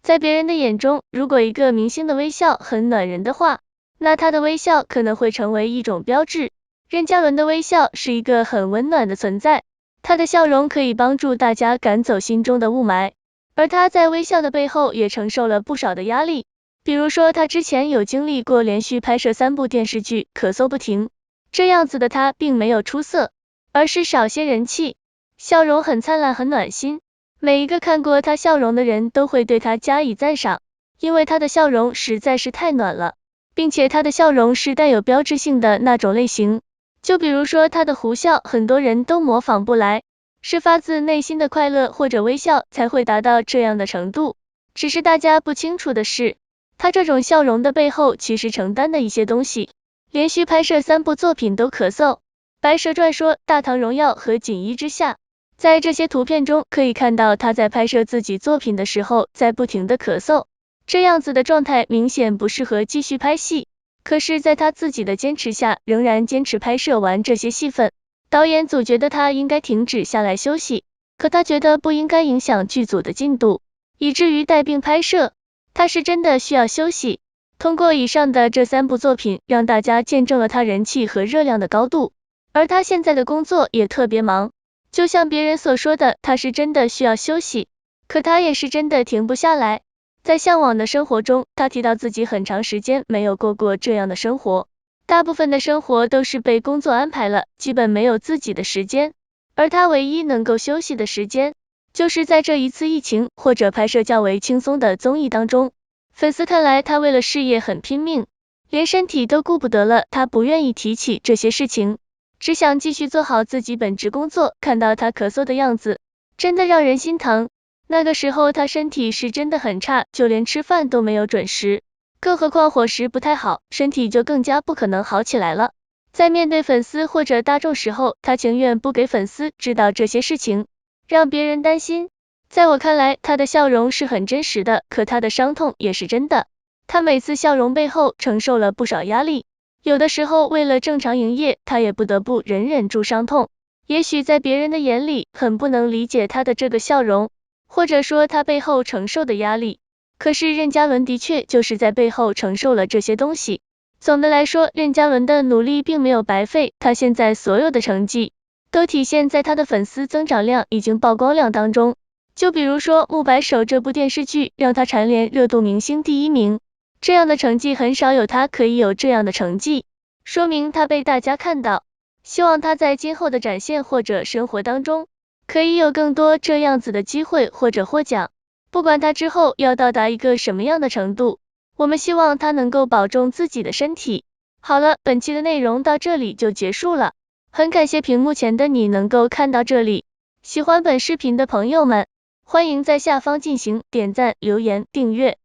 在别人的眼中，如果一个明星的微笑很暖人的话，那他的微笑可能会成为一种标志。任嘉伦的微笑是一个很温暖的存在，他的笑容可以帮助大家赶走心中的雾霾，而他在微笑的背后也承受了不少的压力，比如说他之前有经历过连续拍摄3部电视剧，咳嗽不停，这样子的他并没有出色，而是少些人气，笑容很灿烂很暖心，每一个看过他笑容的人都会对他加以赞赏，因为他的笑容实在是太暖了，并且他的笑容是带有标志性的那种类型，就比如说他的狐笑，很多人都模仿不来，是发自内心的快乐或者微笑才会达到这样的程度，只是大家不清楚的是，他这种笑容的背后其实承担的一些东西。连续拍摄3部作品都咳嗽，白蛇传说、大唐荣耀和锦衣之下，在这些图片中可以看到他在拍摄自己作品的时候在不停的咳嗽，这样子的状态明显不适合继续拍戏，可是在他自己的坚持下，仍然坚持拍摄完这些戏份。导演组觉得他应该停止下来休息，可他觉得不应该影响剧组的进度，以至于带病拍摄，他是真的需要休息。通过以上的这3部作品，让大家见证了他人气和热量的高度，而他现在的工作也特别忙，就像别人所说的，他是真的需要休息，可他也是真的停不下来。在向往的生活中，他提到自己很长时间没有过这样的生活，大部分的生活都是被工作安排了，基本没有自己的时间，而他唯一能够休息的时间，就是在这一次疫情或者拍摄较为轻松的综艺当中。粉丝看来他为了事业很拼命，连身体都顾不得了，他不愿意提起这些事情，只想继续做好自己本职工作。看到他咳嗽的样子，真的让人心疼，那个时候他身体是真的很差，就连吃饭都没有准时，更何况伙食不太好，身体就更加不可能好起来了。在面对粉丝或者大众时候，他情愿不给粉丝知道这些事情，让别人担心。在我看来，他的笑容是很真实的，可他的伤痛也是真的，他每次笑容背后承受了不少压力，有的时候为了正常营业，他也不得不忍住伤痛。也许在别人的眼里很不能理解他的这个笑容，或者说他背后承受的压力，可是任嘉伦的确就是在背后承受了这些东西。总的来说，任嘉伦的努力并没有白费，他现在所有的成绩都体现在他的粉丝增长量以及曝光量当中。就比如说《木白手》这部电视剧让他蝉联热度明星第1名，这样的成绩很少有他可以有这样的成绩，说明他被大家看到。希望他在今后的展现或者生活当中，可以有更多这样子的机会或者获奖，不管他之后要到达一个什么样的程度，我们希望他能够保重自己的身体。好了，本期的内容到这里就结束了，很感谢屏幕前的你能够看到这里，喜欢本视频的朋友们，欢迎在下方进行点赞、留言、订阅。